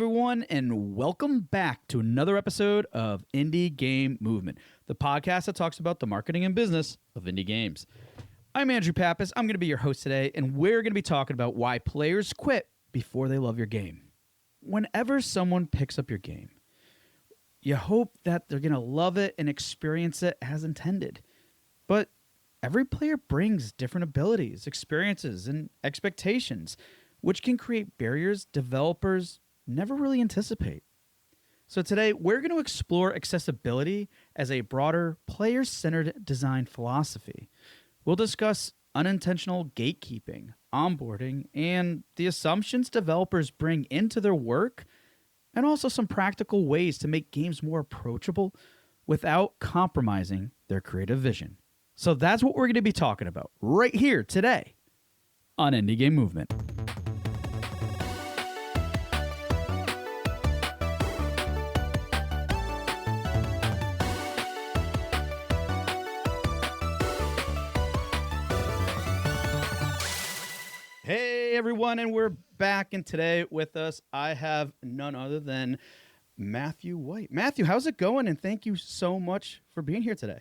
everyone, and welcome back to another episode of Indie Game Movement, the podcast that talks about the marketing and business of indie games. I'm Andrew Pappas. I'm going to be your host today, and we're going to be talking about why players quit before they love your game. Whenever someone picks up your game, you hope that they're going to love it and experience it as intended. But every player brings different abilities, experiences, and expectations, which can create barriers developers never really anticipate. So today, we're going to explore accessibility as a broader, player-centered design philosophy. We'll discuss unintentional gatekeeping, onboarding, and the assumptions developers bring into their work, and also some practical ways to make games more approachable without compromising their creative vision. So that's what we're going to be talking about right here today on Indie Game Movement. Hey everyone, and we're back, and today with us I have none other than Matthew White. Matthew, how's it going? And thank you so much for being here today.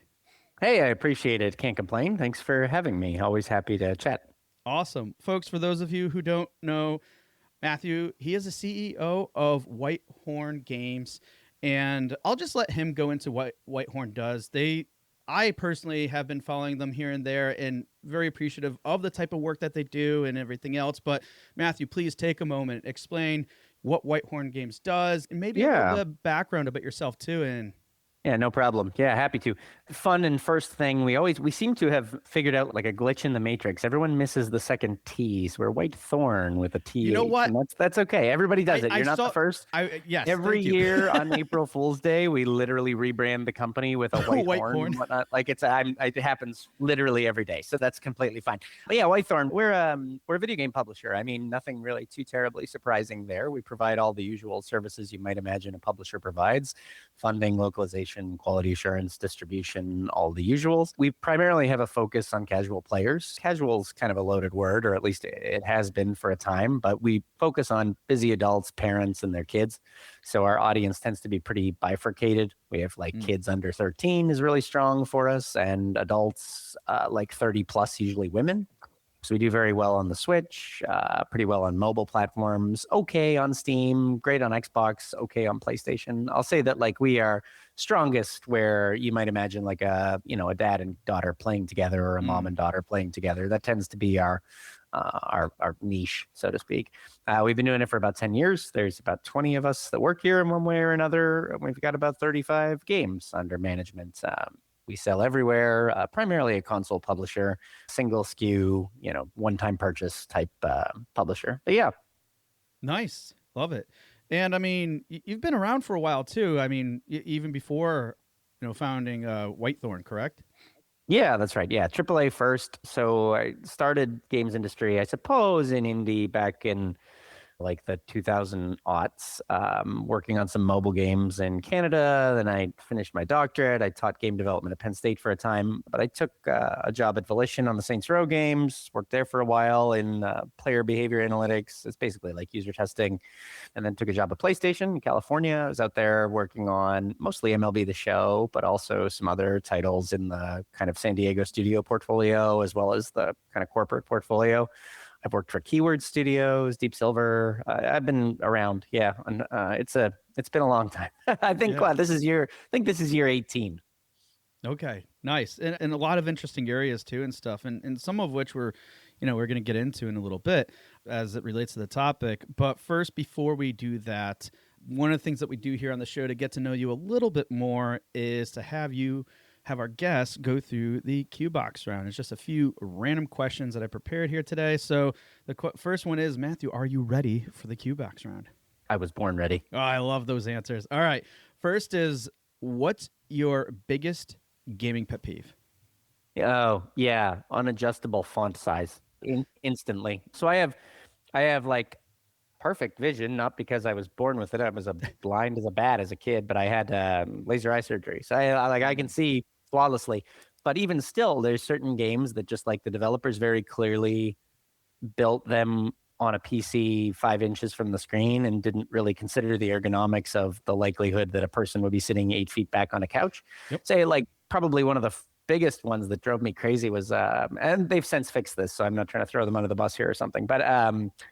Hey, I appreciate it. Can't complain. Thanks for having me. Always happy to chat. Awesome. Folks, for those of you who don't know Matthew, he is the CEO of Whitehorn Games, and I'll just let him go into what Whitehorn does. I personally have been following them here and there and very appreciative of the type of work that they do and everything else. But Matthew, please take a moment, explain what Whitehorn Games does, and maybe a little bit of background about yourself too. And Yeah, no problem. Yeah, happy to. Fun and first thing, we seem to have figured out like a glitch in the matrix. Everyone misses the second T. So we're Whitethorn with a T. You know what? That's okay. Everybody does it. You're not the first. Yes. Every year on April Fool's Day, we literally rebrand the company with a white horn and whatnot. Like it happens literally every day. So that's completely fine. But yeah, Whitethorn, we're a video game publisher. I mean, nothing really too terribly surprising there. We provide all the usual services you might imagine a publisher provides: funding, localization, quality assurance, distribution, all the usuals. We primarily have a focus on casual players. Casual is kind of a loaded word, or at least it has been for a time, but we focus on busy adults, parents, and their kids. So our audience tends to be pretty bifurcated. We have kids under 13 is really strong for us, and adults like 30 plus, usually women. So we do very well on the Switch, pretty well on mobile platforms, okay on Steam, great on Xbox, okay on PlayStation. I'll say that we are strongest where you might imagine a dad and daughter playing together, or a mom and daughter playing together. That tends to be our niche, so to speak. We've been doing it for about 10 years. There's about 20 of us that work here in one way or another. We've got about 35 games under management. We sell everywhere, primarily a console publisher, single SKU, one-time purchase type publisher. But yeah. Nice. Love it. And I mean, you've been around for a while too. I mean, even before, founding Whitethorn, correct? Yeah, that's right. Yeah, AAA first. So I started games industry, I suppose, in indie back in the 2000 aughts, working on some mobile games in Canada. Then I finished my doctorate. I taught game development at Penn State for a time, but I took a job at Volition on the Saints Row games, worked there for a while in player behavior analytics. It's basically like user testing, and then took a job at PlayStation in California. I was out there working on mostly MLB The Show, but also some other titles in the kind of San Diego studio portfolio, as well as the kind of corporate portfolio. I've worked for Keyword Studios, Deep Silver. I've been around, yeah, and it's been a long time. I think this is year 18. Okay, nice, and a lot of interesting areas too and stuff, and some of which we're going to get into in a little bit as it relates to the topic. But first, before we do that, one of the things that we do here on the show to get to know you a little bit more is to have our guests go through the Q Box round. It's just a few random questions that I prepared here today. So the first one is, Matthew, are you ready for the Q Box round? I was born ready. Oh, I love those answers. All right. First is, what's your biggest gaming pet peeve? Oh, yeah. Unadjustable font size instantly. So I have perfect vision, not because I was born with it. I was blind as a bat as a kid, but I had laser eye surgery. So I can see flawlessly. But even still, there's certain games that just the developers very clearly built them on a PC 5 inches from the screen and didn't really consider the ergonomics of the likelihood that a person would be sitting 8 feet back on a couch. Yep. Say like probably one of the biggest ones that drove me crazy was, and they've since fixed this, so I'm not trying to throw them under the bus here or something, but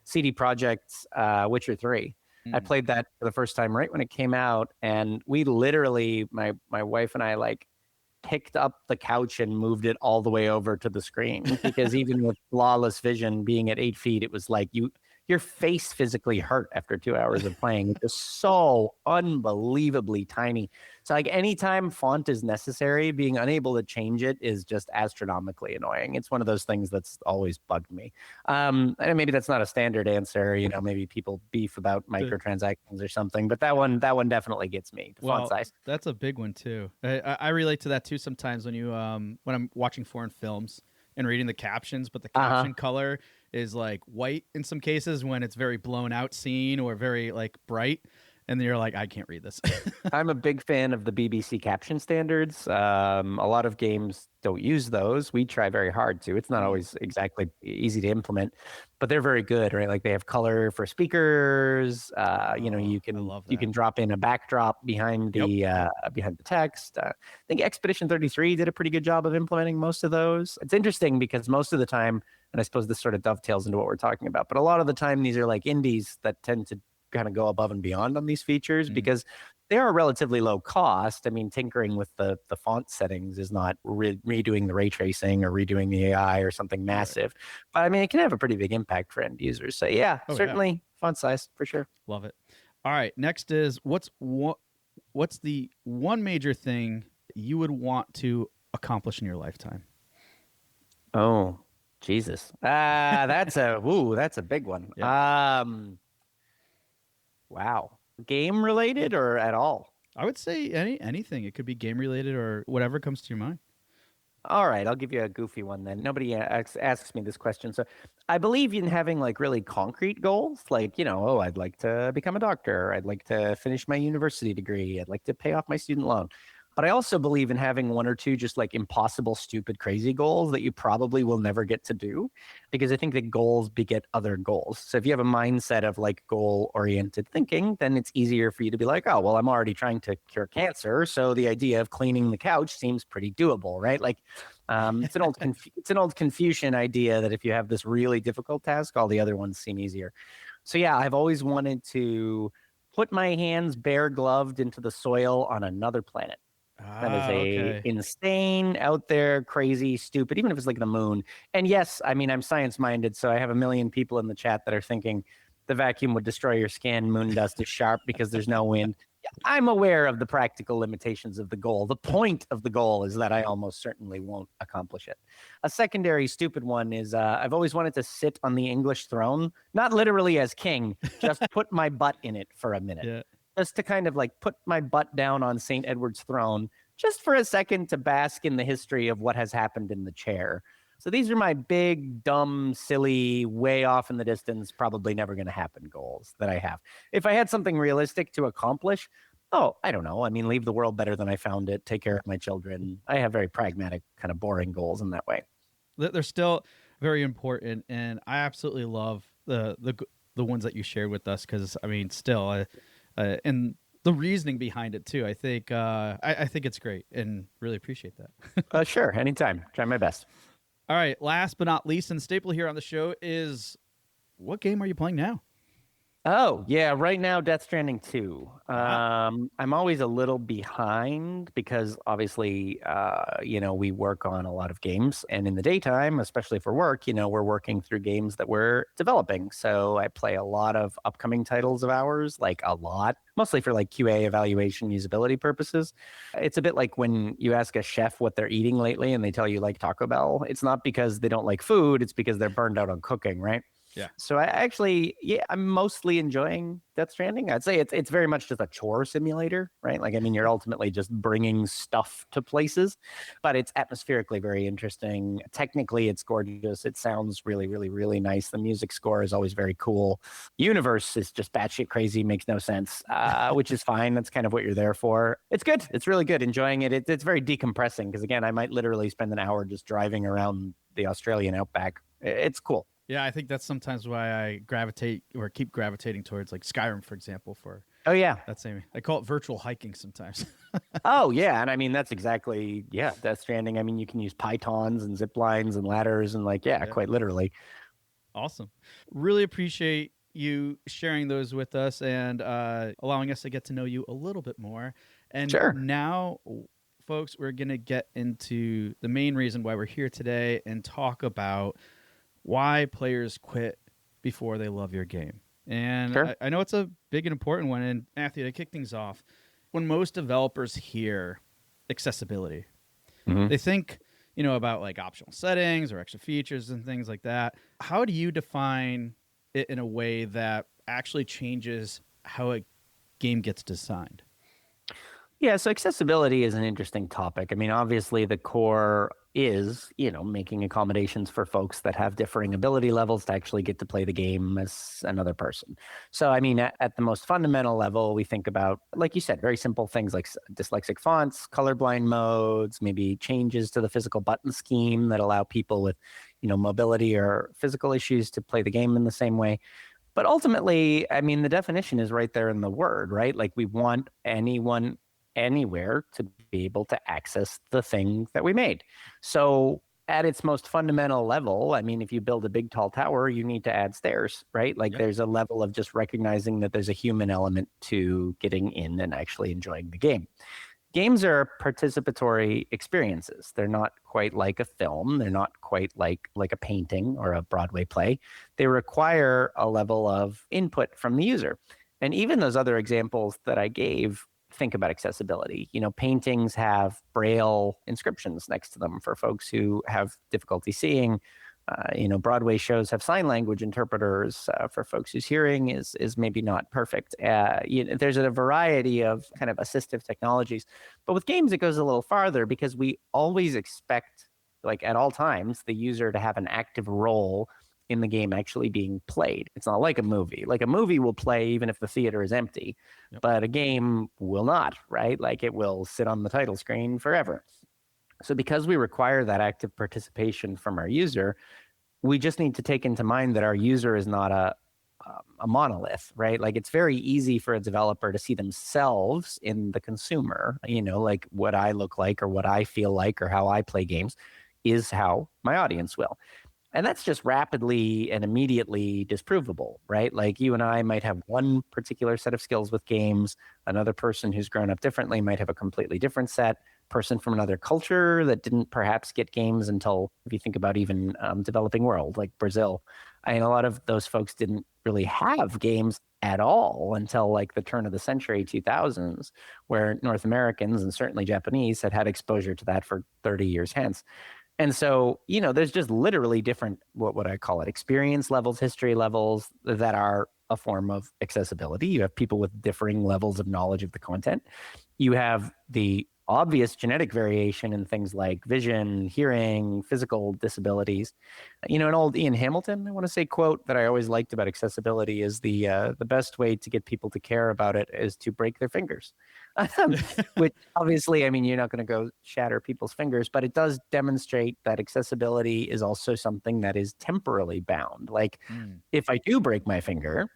CD Projekt's Witcher 3. I played that for the first time right when it came out, and we literally, my wife and I, like, picked up the couch and moved it all the way over to the screen because even with flawless vision being at 8 feet, it was like your face physically hurt after 2 hours of playing. It's just so unbelievably tiny. So like anytime font is necessary, being unable to change it is just astronomically annoying. It's one of those things that's always bugged me. And maybe that's not a standard answer. You know, maybe people beef about microtransactions or something, but that one definitely gets me. The font size. That's a big one too. I relate to that too sometimes when you when I'm watching foreign films and reading the captions, but the caption color is like white in some cases when it's very blown out scene or very like bright, and then you're like, I can't read this. I'm a big fan of the BBC caption standards. A lot of games don't use those. We try very hard to. It's not always exactly easy to implement, but they're very good, right? Like they have color for speakers. You know, you can drop in a backdrop behind the behind the text. I think Expedition 33 did a pretty good job of implementing most of those. It's interesting because most of the time, and I suppose this sort of dovetails into what we're talking about, but a lot of the time these are like indies that tend to kind of go above and beyond on these features because they are relatively low cost. I mean, tinkering with the font settings is not redoing the ray tracing or redoing the AI or something massive. But I mean, it can have a pretty big impact for end users. So yeah, certainly font size for sure. Love it. All right, next is what's the one major thing you would want to accomplish in your lifetime? Oh, Jesus. That's a big one. Yeah. Wow. Game related or at all? I would say anything. It could be game related or whatever comes to your mind. All right, I'll give you a goofy one then. Nobody asks me this question. So I believe in having like really concrete goals, like, you know, oh, I'd like to become a doctor. I'd like to finish my university degree. I'd like to pay off my student loan. But I also believe in having one or two just like impossible, stupid, crazy goals that you probably will never get to do, because I think that goals beget other goals. So if you have a mindset of like goal-oriented thinking, then it's easier for you to be like, oh, well, I'm already trying to cure cancer, so the idea of cleaning the couch seems pretty doable, right? Like it's an old Confucian idea that if you have this really difficult task, all the other ones seem easier. So yeah, I've always wanted to put my hands bare gloved into the soil on another planet. That is insane, out there, crazy, stupid, even if it's like the moon. And yes, I mean, I'm science minded, so I have a million people in the chat that are thinking the vacuum would destroy your skin. Moon dust is sharp because there's no wind. I'm aware of the practical limitations of the goal. The point of the goal is that I almost certainly won't accomplish it. A secondary stupid one is I've always wanted to sit on the English throne, not literally as king, just put my butt in it for a minute. Yeah. Just to kind of like put my butt down on St. Edward's throne just for a second to bask in the history of what has happened in the chair. So these are my big, dumb, silly, way off in the distance, probably never going to happen goals that I have. If I had something realistic to accomplish, I don't know. I mean, leave the world better than I found it, take care of my children. I have very pragmatic, kind of boring goals in that way. They're still very important, and I absolutely love the ones that you shared with us because, I mean, still... and the reasoning behind it too. I think I think it's great and really appreciate that. Sure, anytime. Try my best. All right, last but not least, and staple here on the show is, what game are you playing now? Oh, yeah, right now, Death Stranding 2. I'm always a little behind because obviously, you know, we work on a lot of games, and in the daytime, especially for work, you know, we're working through games that we're developing. So I play a lot of upcoming titles of ours, like a lot, mostly for like QA evaluation usability purposes. It's a bit like when you ask a chef what they're eating lately and they tell you like Taco Bell. It's not because they don't like food, it's because they're burned out on cooking, right? Yeah. So I'm mostly enjoying Death Stranding. I'd say it's very much just a chore simulator, right? Like, I mean, you're ultimately just bringing stuff to places, but it's atmospherically very interesting. Technically, it's gorgeous. It sounds really, really, really nice. The music score is always very cool. Universe is just batshit crazy, makes no sense, which is fine. That's kind of what you're there for. It's good. It's really good. Enjoying it. It's very decompressing because, again, I might literally spend an hour just driving around the Australian outback. It's cool. Yeah, I think that's sometimes why I gravitate or keep gravitating towards like Skyrim, for example, for Oh yeah. that same. I call it virtual hiking sometimes. Oh yeah, and I mean that's exactly Death Stranding. I mean you can use pythons and zip lines and ladders and like Yeah. quite literally. Awesome. Really appreciate you sharing those with us and allowing us to get to know you a little bit more. And Sure. now, folks, we're going to get into the main reason why we're here today and talk about why players quit before they love your game. And Sure. I know it's a big and important one. And Matthew, to kick things off, when most developers hear accessibility, Mm-hmm. they think, about like optional settings or extra features and things like that. How do you define it in a way that actually changes how a game gets designed? Yeah, so accessibility is an interesting topic. I mean, obviously the core is, making accommodations for folks that have differing ability levels to actually get to play the game as another person. So, I mean, at the most fundamental level, we think about, like you said, very simple things like dyslexic fonts, colorblind modes, maybe changes to the physical button scheme that allow people with, mobility or physical issues to play the game in the same way. But ultimately, I mean, the definition is right there in the word, right? Like we want anyone anywhere to be able to access the thing that we made. So at its most fundamental level, I mean, if you build a big tall tower, you need to add stairs, right? Like there's a level of just recognizing that there's a human element to getting in and actually enjoying the game. Games are participatory experiences. They're not quite like a film. They're not quite like a painting or a Broadway play. They require a level of input from the user. And even those other examples that I gave, think about accessibility. Paintings have braille inscriptions next to them for folks who have difficulty seeing. Broadway shows have sign language interpreters for folks whose hearing is maybe not perfect. There's a variety of kind of assistive technologies, but with games it goes a little farther because we always expect, like at all times, the user to have an active role in the game actually being played. It's not like a movie. Like a movie will play even if the theater is empty, but a game will not, right? Like it will sit on the title screen forever. So because we require that active participation from our user, we just need to take into mind that our user is not a monolith, right? Like it's very easy for a developer to see themselves in the consumer, like what I look like or what I feel like or how I play games is how my audience will. And that's just rapidly and immediately disprovable, right? Like you and I might have one particular set of skills with games. Another person who's grown up differently might have a completely different set. Person from another culture that didn't perhaps get games until, if you think about even developing world, like Brazil. I mean, a lot of those folks didn't really have games at all until like the turn of the century, 2000s, where North Americans and certainly Japanese had exposure to that for 30 years hence. And so, there's just literally different, what I call it, experience levels, history levels that are a form of accessibility. You have people with differing levels of knowledge of the content. You have the obvious genetic variation in things like vision, hearing, physical disabilities. An old Ian Hamilton, I want to say, quote that I always liked about accessibility is the best way to get people to care about it is to break their fingers. Which obviously, I mean, you're not going to go shatter people's fingers, but it does demonstrate that accessibility is also something that is temporally bound. Like if I do break my finger,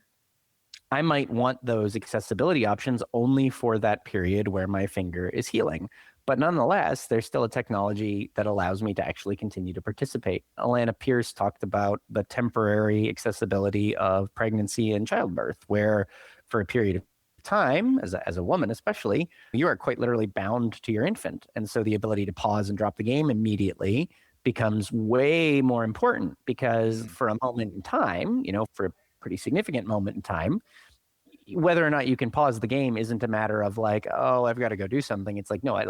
I might want those accessibility options only for that period where my finger is healing. But nonetheless, there's still a technology that allows me to actually continue to participate. Alana Pierce talked about the temporary accessibility of pregnancy and childbirth, where for a period of time, as a woman especially, you are quite literally bound to your infant. And so the ability to pause and drop the game immediately becomes way more important because for a moment in time, for a pretty significant moment in time, whether or not you can pause the game isn't a matter of like, oh, I've got to go do something. It's like, no,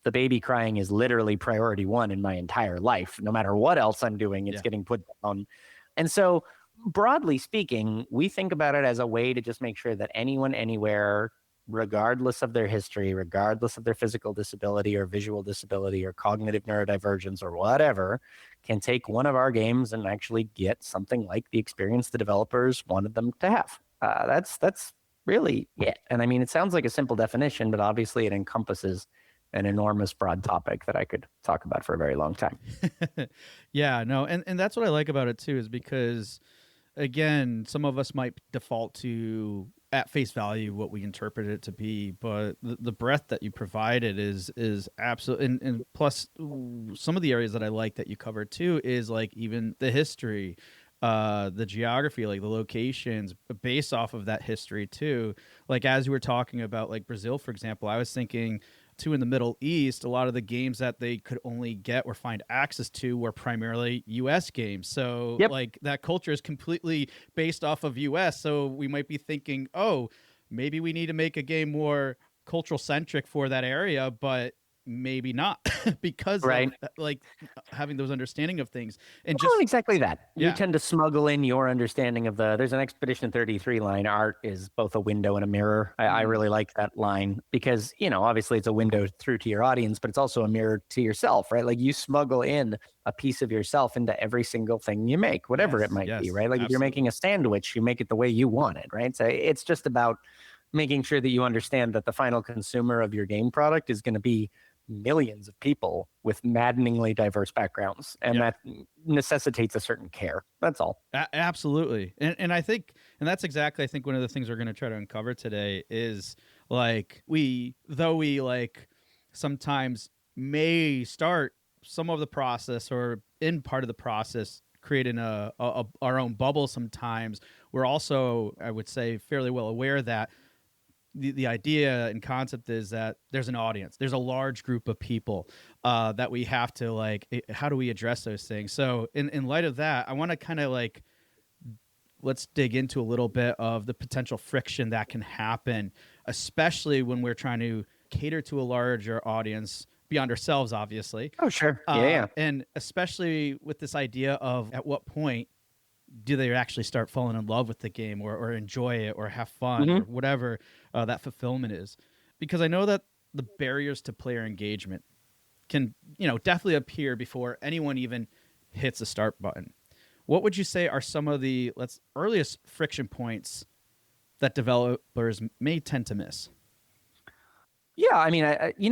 the baby crying is literally priority one in my entire life. No matter what else I'm doing, it's getting put down. And so broadly speaking, we think about it as a way to just make sure that anyone, anywhere, regardless of their history, regardless of their physical disability or visual disability or cognitive neurodivergence or whatever, can take one of our games and actually get something like the experience the developers wanted them to have. That's really it. And I mean, it sounds like a simple definition, but obviously it encompasses an enormous broad topic that I could talk about for a very long time. Yeah, no, and that's what I like about it too, is because again, some of us might default to at face value what we interpret it to be, but the breadth that you provided is absolutely, and plus some of the areas that I like that you covered too is like even the history, the geography, like the locations based off of that history too. Like as you were talking about like Brazil, for example, I was thinking too in the Middle East, a lot of the games that they could only get or find access to were primarily US games. So Yep. like that culture is completely based off of US. So we might be thinking, oh, maybe we need to make a game more cultural centric for that area, but maybe not because Right. of like having those understanding of things. And Well, just exactly that. You yeah. tend to smuggle in your understanding of there's an Expedition 33 line, art is both a window and a mirror. I really like that line because, obviously it's a window through to your audience, but it's also a mirror to yourself, right? Like you smuggle in a piece of yourself into every single thing you make, whatever it might be, right? Like if you're making a sandwich, you make it the way you want it, right? So it's just about making sure that you understand that the final consumer of your game product is going to be millions of people with maddeningly diverse backgrounds, and that necessitates a certain care. That's all. Absolutely. And I think, and that's exactly, I think one of the things we're going to try to uncover today is like though we like sometimes may start some of the process or in part of the process creating our own bubble sometimes, we're also, I would say, fairly well aware that the idea and concept is that there's an audience, there's a large group of people that we have to like, how do we address those things? So in light of that, I want to kind of like, let's dig into a little bit of the potential friction that can happen, especially when we're trying to cater to a larger audience beyond ourselves, obviously. Oh, sure. Yeah. And especially with this idea of at what point do they actually start falling in love with the game or enjoy it or have fun or whatever that fulfillment is? Because I know that the barriers to player engagement can, definitely appear before anyone even hits the start button. What would you say are some of the earliest friction points that developers may tend to miss? Yeah, I mean,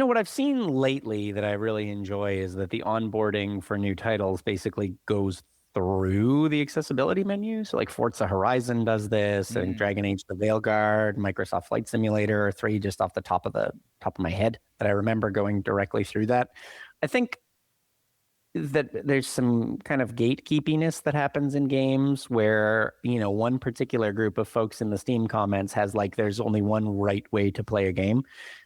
what I've seen lately that I really enjoy is that the onboarding for new titles basically goes through the accessibility menu. So like Forza Horizon does this, and Dragon Age the Veilguard, Microsoft Flight Simulator 3, just off the top of my head that I remember going directly through that. I think that there's some kind of gatekeepiness that happens in games where, one particular group of folks in the Steam comments has like, there's only one right way to play a game,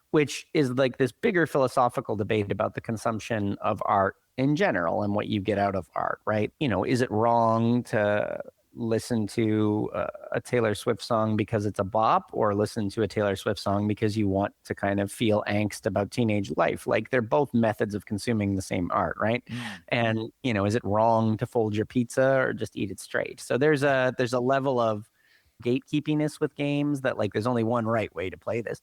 which is like this bigger philosophical debate about the consumption of art in general and what you get out of art, right? Is it wrong to listen to a Taylor Swift song because it's a bop, or listen to a Taylor Swift song because you want to kind of feel angst about teenage life? Like they're both methods of consuming the same art, right? And, is it wrong to fold your pizza or just eat it straight? So there's a level of gatekeepiness with games that like there's only one right way to play this.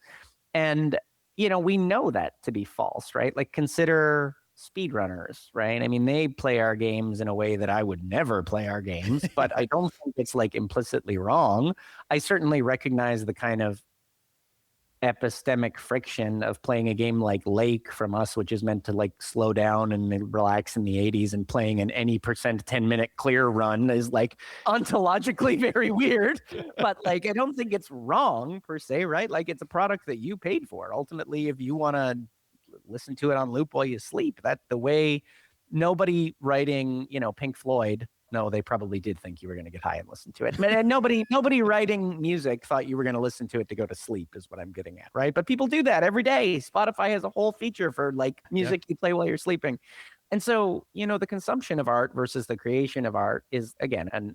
And we know that to be false, right? Like consider speedrunners, right? I mean, they play our games in a way that I would never play our games, but I don't think it's like implicitly wrong. I certainly recognize the kind of epistemic friction of playing a game like Lake from us, which is meant to like slow down and relax in the 80s, and playing an any percent 10-minute clear run is like ontologically very weird. But like, I don't think it's wrong per se, right? Like it's a product that you paid for. Ultimately, if you want to listen to it on loop while you sleep, that's the way. Nobody writing, Pink Floyd, no, they probably did think you were going to get high and listen to it. And nobody writing music thought you were going to listen to it to go to sleep, is what I'm getting at, right? But people do that every day. Spotify has a whole feature for like music you play while you're sleeping. And so, the consumption of art versus the creation of art is, again, an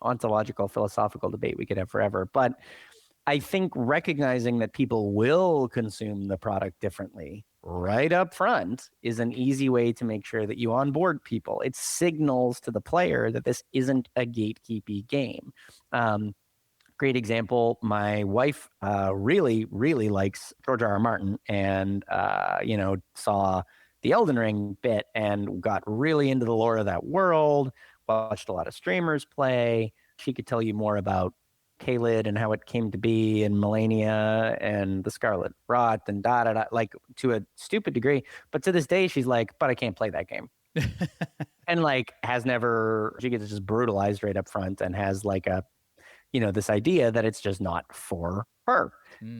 ontological, philosophical debate we could have forever. But I think recognizing that people will consume the product differently right up front is an easy way to make sure that you onboard people. It signals to the player that this isn't a gatekeepy game. Great example. My wife really, really likes George R.R. Martin, and saw the Elden Ring bit and got really into the lore of that world. Watched a lot of streamers play. She could tell you more about Caelid and how it came to be and Melania and the Scarlet Rot and like to a stupid degree. But to this day, she's like, but I can't play that game. And like she gets just brutalized right up front and has like this idea that it's just not for her,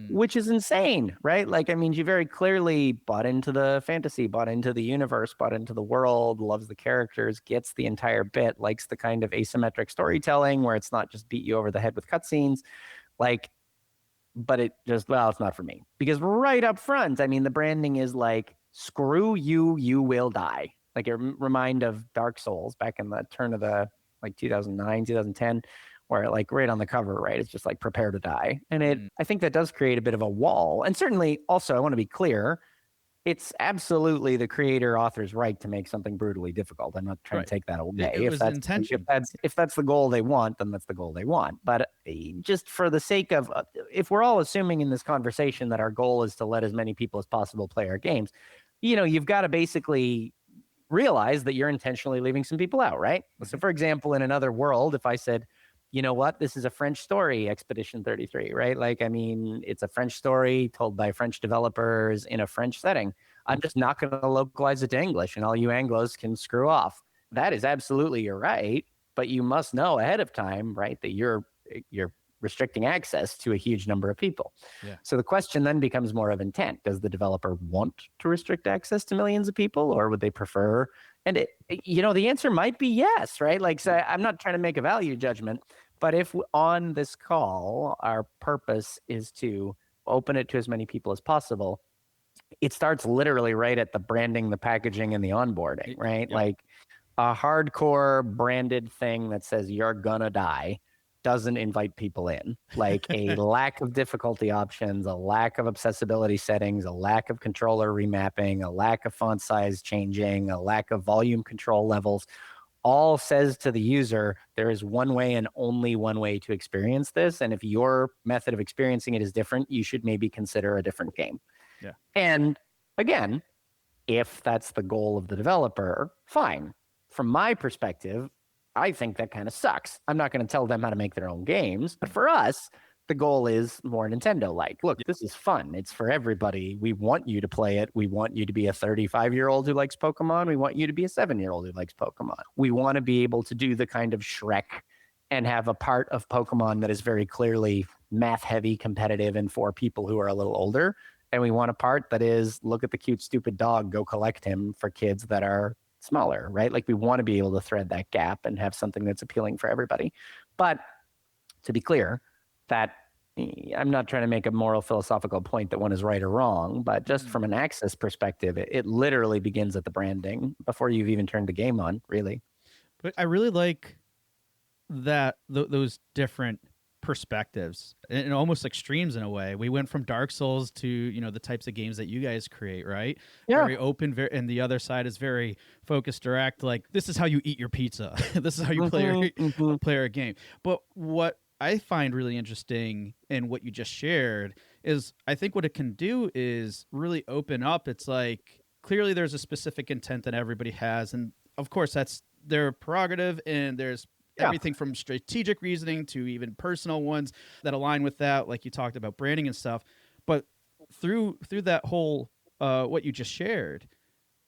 which is insane, right? Like, I mean, she very clearly bought into the fantasy, bought into the universe, bought into the world, loves the characters, gets the entire bit, likes the kind of asymmetric storytelling where it's not just beat you over the head with cutscenes. Like, but it's not for me. Because right up front, I mean, the branding is like, screw you, you will die. Like, it remind of Dark Souls back in the turn of the, like, 2009, 2010, where like right on the cover, right, it's just like prepare to die. And I think that does create a bit of a wall. And certainly also, I want to be clear, it's absolutely the creator author's right to make something brutally difficult. I'm not trying to take that away. It was intention. If that's the goal they want, then that's the goal they want. But just for the sake of, if we're all assuming in this conversation that our goal is to let as many people as possible play our games, you've got to basically realize that you're intentionally leaving some people out, right? So for example, in another world, if I said, you know what, this is a French story, Expedition 33, right? Like, I mean, it's a French story told by French developers in a French setting. I'm just not going to localize it to English, and all you Anglos can screw off. That is absolutely your right, but you must know ahead of time, right, that you're restricting access to a huge number of people. Yeah. So the question then becomes more of intent. Does the developer want to restrict access to millions of people, or would they prefer? And the answer might be yes, right? Like, so I'm not trying to make a value judgment, but if on this call, our purpose is to open it to as many people as possible, it starts literally right at the branding, the packaging, and the onboarding, right? Yep. Like, a hardcore branded thing that says you're gonna die doesn't invite people in. Like, a lack of difficulty options, a lack of accessibility settings, a lack of controller remapping, a lack of font size changing, a lack of volume control levels, all says to the user, there is one way and only one way to experience this. And if your method of experiencing it is different, you should maybe consider a different game. Yeah. And again, if that's the goal of the developer, fine. From my perspective, I think that kind of sucks. I'm not going to tell them how to make their own games. But for us, the goal is more Nintendo-like. Look, this is fun. It's for everybody. We want you to play it. We want you to be a 35-year-old who likes Pokemon. We want you to be a 7-year-old who likes Pokemon. We want to be able to do the kind of Shrek and have a part of Pokemon that is very clearly math-heavy, competitive, and for people who are a little older. And we want a part that is, look at the cute, stupid dog, go collect him, for kids that are smaller, right? Like, we want to be able to thread that gap and have something that's appealing for everybody. But to be clear, that I'm not trying to make a moral philosophical point that one is right or wrong, but just from an access perspective, it literally begins at the branding before you've even turned the game on, really. But I really like that those different perspectives and almost extremes in a way. We went from Dark Souls to the types of games that you guys create, right? Yeah. Very open, and the other side is very focused, direct. Like, this is how you eat your pizza. This is how you play a game. But what I find really interesting in what you just shared is, I think what it can do is really open up. It's like, clearly there's a specific intent that everybody has, and of course that's their prerogative, and there's everything from strategic reasoning to even personal ones that align with that, like you talked about branding and stuff. But through that whole what you just shared,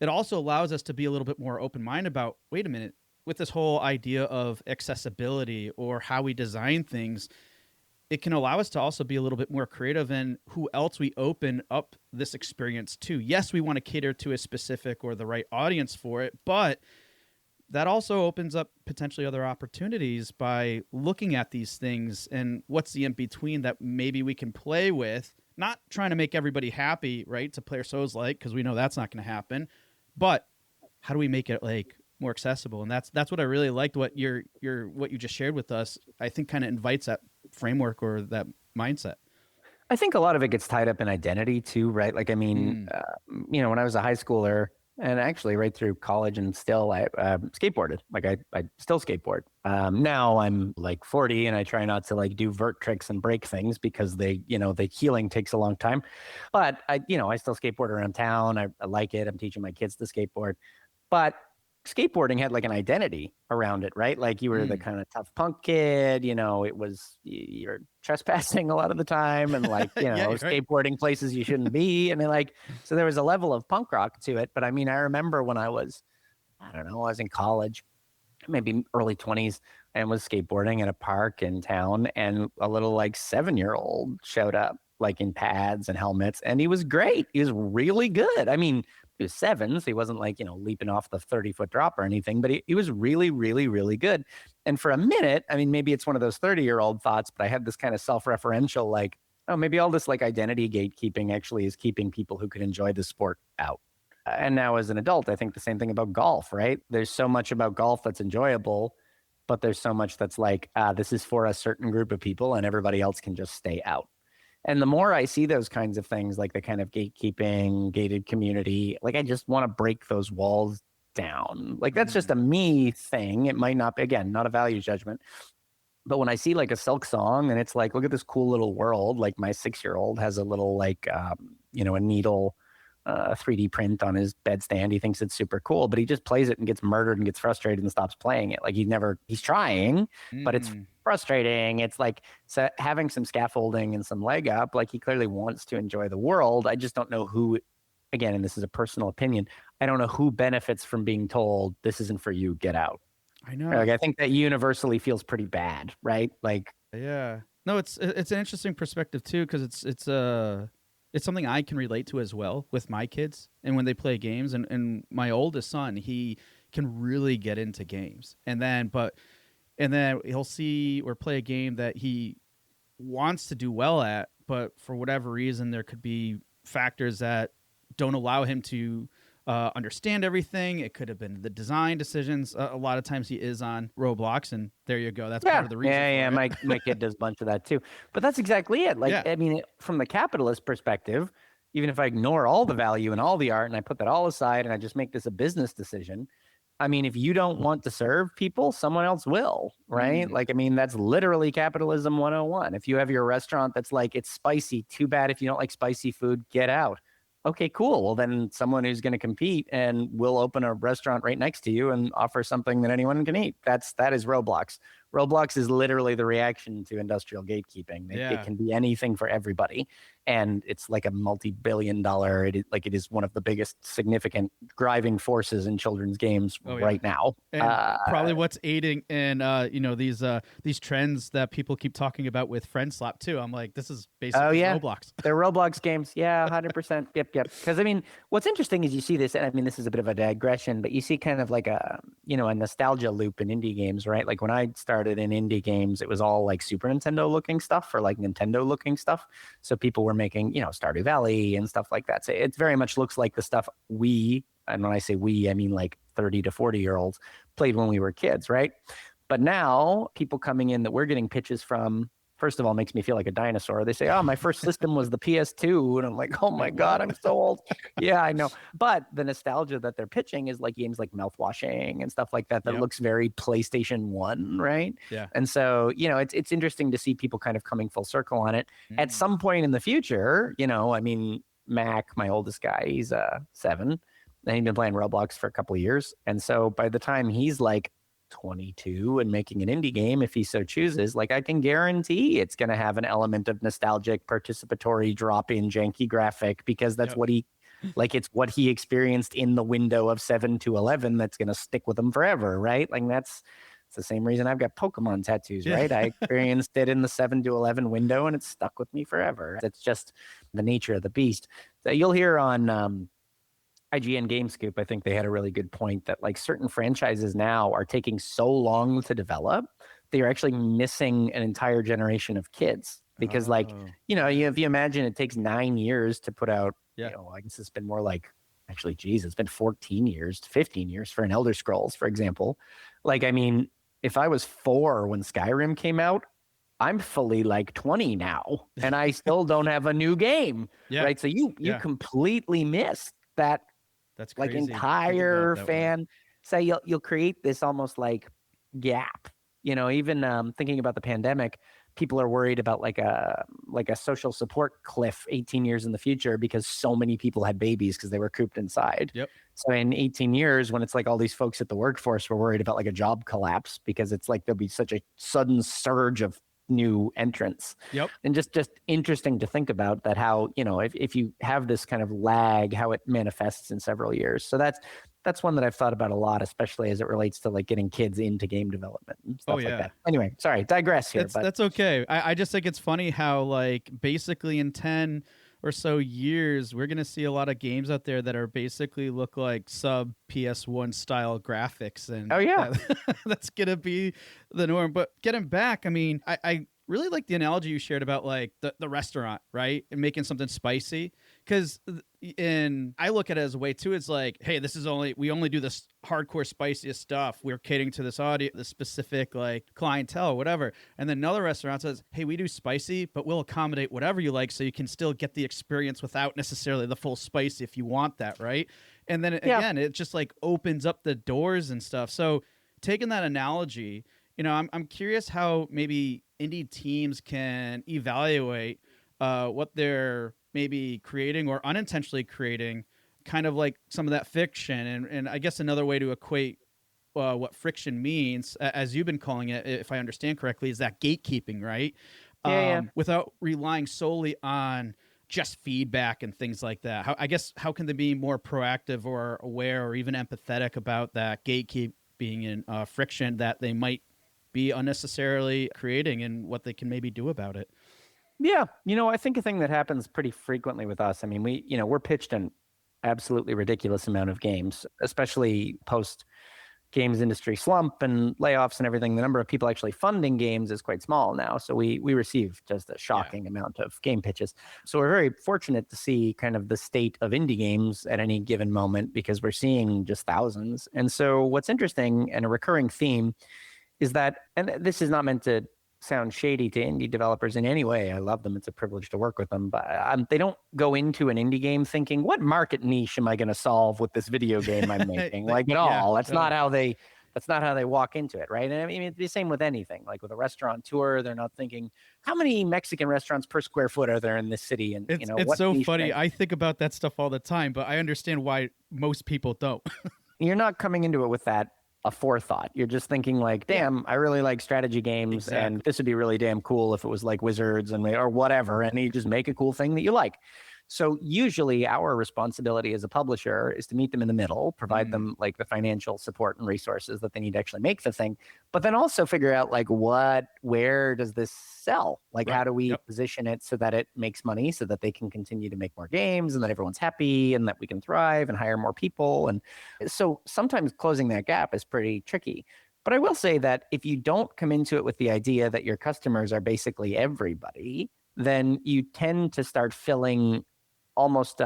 it also allows us to be a little bit more open-minded about, wait a minute, with this whole idea of accessibility or how we design things, it can allow us to also be a little bit more creative in who else we open up this experience to. Yes, we want to cater to a specific or the right audience for it, but that also opens up potentially other opportunities by looking at these things and what's the in-between that maybe we can play with, not trying to make everybody happy, right, to play our Souls-like, because we know that's not going to happen, but how do we make it like more accessible? And that's what I really liked, what you just shared with us. I think kind of invites that framework or that mindset. I think a lot of it gets tied up in identity too, right? Like, I mean, when I was a high schooler, and actually right through college and still, I skateboarded. Like, I still skateboard. Now I'm like 40 and I try not to like do vert tricks and break things because the healing takes a long time. But I still skateboard around town. I like it. I'm teaching my kids to skateboard. But skateboarding had like an identity around it, right? Like you were the kind of tough punk kid, it was, you're trespassing a lot of the time and like, Yeah, right. skateboarding places you shouldn't be. I mean, like, so there was a level of punk rock to it. But I mean, I remember when I was in college, maybe early 20s, and was skateboarding at a park in town, and a little like 7-year-old showed up like in pads and helmets, and he was great. He was really good. I mean, he was 7, so he wasn't like, leaping off the 30-foot drop or anything, but he was really, really, really good. And for a minute, I mean, maybe it's one of those 30-year-old thoughts, but I had this kind of self-referential, like, oh, maybe all this like identity gatekeeping actually is keeping people who could enjoy the sport out. And now as an adult, I think the same thing about golf, right? There's so much about golf that's enjoyable, but there's so much that's like, this is for a certain group of people and everybody else can just stay out. And the more I see those kinds of things, like the kind of gatekeeping, gated community, like I just want to break those walls down. Like that's just a me thing. It might not be, again, not a value judgment. But when I see like a Silk song and it's like, look at this cool little world, like my 6-year-old has a little like, a needle 3D print on his bedstand. He thinks it's super cool, but he just plays it and gets murdered and gets frustrated and stops playing it. Like he's trying, but it's frustrating. It's like, so having some scaffolding and some leg up, like he clearly wants to enjoy the world. I just don't know who, again, and this is a personal opinion, I don't know who benefits from being told this isn't for you, get out. I know. Like, I think that universally feels pretty bad, right? Like, yeah, no, it's an interesting perspective too, because it's something I can relate to as well with my kids and when they play games. And my oldest son, he can really get into games, and then he'll see or play a game that he wants to do well at, but for whatever reason, there could be factors that don't allow him to understand everything. It could have been the design decisions. A lot of times he is on Roblox, and there you go. That's part of the reason. Yeah. My kid does a bunch of that too. But that's exactly it. Like, I mean, from the capitalist perspective, even if I ignore all the value and all the art and I put that all aside and I just make this a business decision, I mean, if you don't want to serve people, someone else will, right? Like, I mean, that's literally capitalism 101. If you have your restaurant that's like, it's spicy, too bad if you don't like spicy food, get out. Okay, cool. Well, then someone who's going to compete and will open a restaurant right next to you and offer something that anyone can eat. That is Roblox. Roblox is literally the reaction to industrial gatekeeping. It can be anything for everybody. And it's like a multi-billion-dollar, it is one of the biggest significant driving forces in children's games right now. And probably what's aiding in these trends that people keep talking about with Friend Slap too. I'm like, this is basically Roblox. They're Roblox games. Yeah, 100%. Yep. Because I mean, what's interesting is you see this, and I mean, this is a bit of a digression, but you see kind of like a nostalgia loop in indie games, right? Like when I started in indie games, it was all like Super Nintendo looking stuff or like Nintendo looking stuff. So people were making, Stardew Valley and stuff like that. So it very much looks like the stuff and when I say we, I mean like 30 to 40-year-olds played when we were kids, right? But now people coming in that we're getting pitches from, first of all, makes me feel like a dinosaur. They say, oh, my first system was the PS2. And I'm like, oh my God, I'm so old. Yeah, I know. But the nostalgia that they're pitching is like games like Mouthwashing and stuff like that looks very PlayStation 1, right? Yeah. And so, it's interesting to see people kind of coming full circle on it. At some point in the future, I mean, Mac, my oldest guy, he's 7. And he's been playing Roblox for a couple of years. And so by the time he's like 22 and making an indie game, if he so chooses, like I can guarantee it's going to have an element of nostalgic, participatory, drop-in, janky graphic, because that's what he, like, it's what he experienced in the window of 7 to 11 that's going to stick with him forever, right? Like it's the same reason I've got Pokemon tattoos, right? I experienced it in the 7 to 11 window and it's stuck with me forever. It's just the nature of the beast. So you'll hear on IGN GameScoop, I think they had a really good point that like certain franchises now are taking so long to develop, they're actually missing an entire generation of kids. Because if you imagine it takes 9 years to put out, I guess it's been more like, actually, it's been 14 years, 15 years for an Elder Scrolls, for example. Like, I mean, if I was 4 when Skyrim came out, I'm fully like 20 now, and I still don't have a new game, right? So you completely missed that. That's crazy. Like entire fan. So you'll create this almost like gap. Even thinking about the pandemic, people are worried about like a social support cliff 18 years in the future because so many people had babies because they were cooped inside. Yep. So in 18 years, when it's like all these folks at the workforce were worried about like a job collapse because it's like there'll be such a sudden surge of new entrants. Yep. And just interesting to think about that, how, you know, if you have this kind of lag, how it manifests in several years. So that's one that I've thought about a lot, especially as it relates to like getting kids into game development and stuff like that. Anyway, sorry, digress here. That's okay. I just think it's funny how like basically in 10 or so years, we're going to see a lot of games out there that are basically look like sub PS1 style graphics. And that's going to be the norm. But getting back, I mean, I really like the analogy you shared about like the restaurant, right? And making something spicy. Because I look at it as a way too. It's like, hey, we only do this hardcore spiciest stuff. We're catering to this audience, this specific like clientele, whatever. And then another restaurant says, hey, we do spicy, but we'll accommodate whatever you like, so you can still get the experience without necessarily the full spice if you want that, right? And then again, it just like opens up the doors and stuff. So taking that analogy, you know, I'm curious how maybe indie teams can evaluate what they're maybe creating or unintentionally creating, kind of like some of that fiction. And I guess another way to equate what friction means, as you've been calling it, if I understand correctly, is that gatekeeping, right? Without relying solely on just feedback and things like that. How can they be more proactive or aware or even empathetic about that gatekeeping and friction that they might be unnecessarily creating, and what they can maybe do about it? Yeah. You know, I think a thing that happens pretty frequently with us, I mean, we're pitched an absolutely ridiculous amount of games, especially post games industry slump and layoffs and everything. The number of people actually funding games is quite small now. So we receive just a shocking amount of game pitches. So we're very fortunate to see kind of the state of indie games at any given moment, because we're seeing just thousands. And so what's interesting and a recurring theme is that, and this is not meant to sound shady to indie developers in any way. I love them. It's a privilege to work with them. But they don't go into an indie game thinking, what market niche am I going to solve with this video game I'm making? Like at all. That's not how they walk into it, right? And I mean, it's the same with anything. Like with a restaurateur, they're not thinking, how many Mexican restaurants per square foot are there in this city? And it's so funny. I think about that stuff all the time, but I understand why most people don't. You're not coming into it with that a forethought. You're just thinking like, damn, I really like strategy games, and this would be really damn cool if it was like Wizards or whatever, and you just make a cool thing that you like. So usually our responsibility as a publisher is to meet them in the middle, provide them like the financial support and resources that they need to actually make the thing, but then also figure out like where does this sell? Like how do we position it so that it makes money, so that they can continue to make more games and that everyone's happy and that we can thrive and hire more people. And so sometimes closing that gap is pretty tricky. But I will say that if you don't come into it with the idea that your customers are basically everybody, then you tend to start filling almost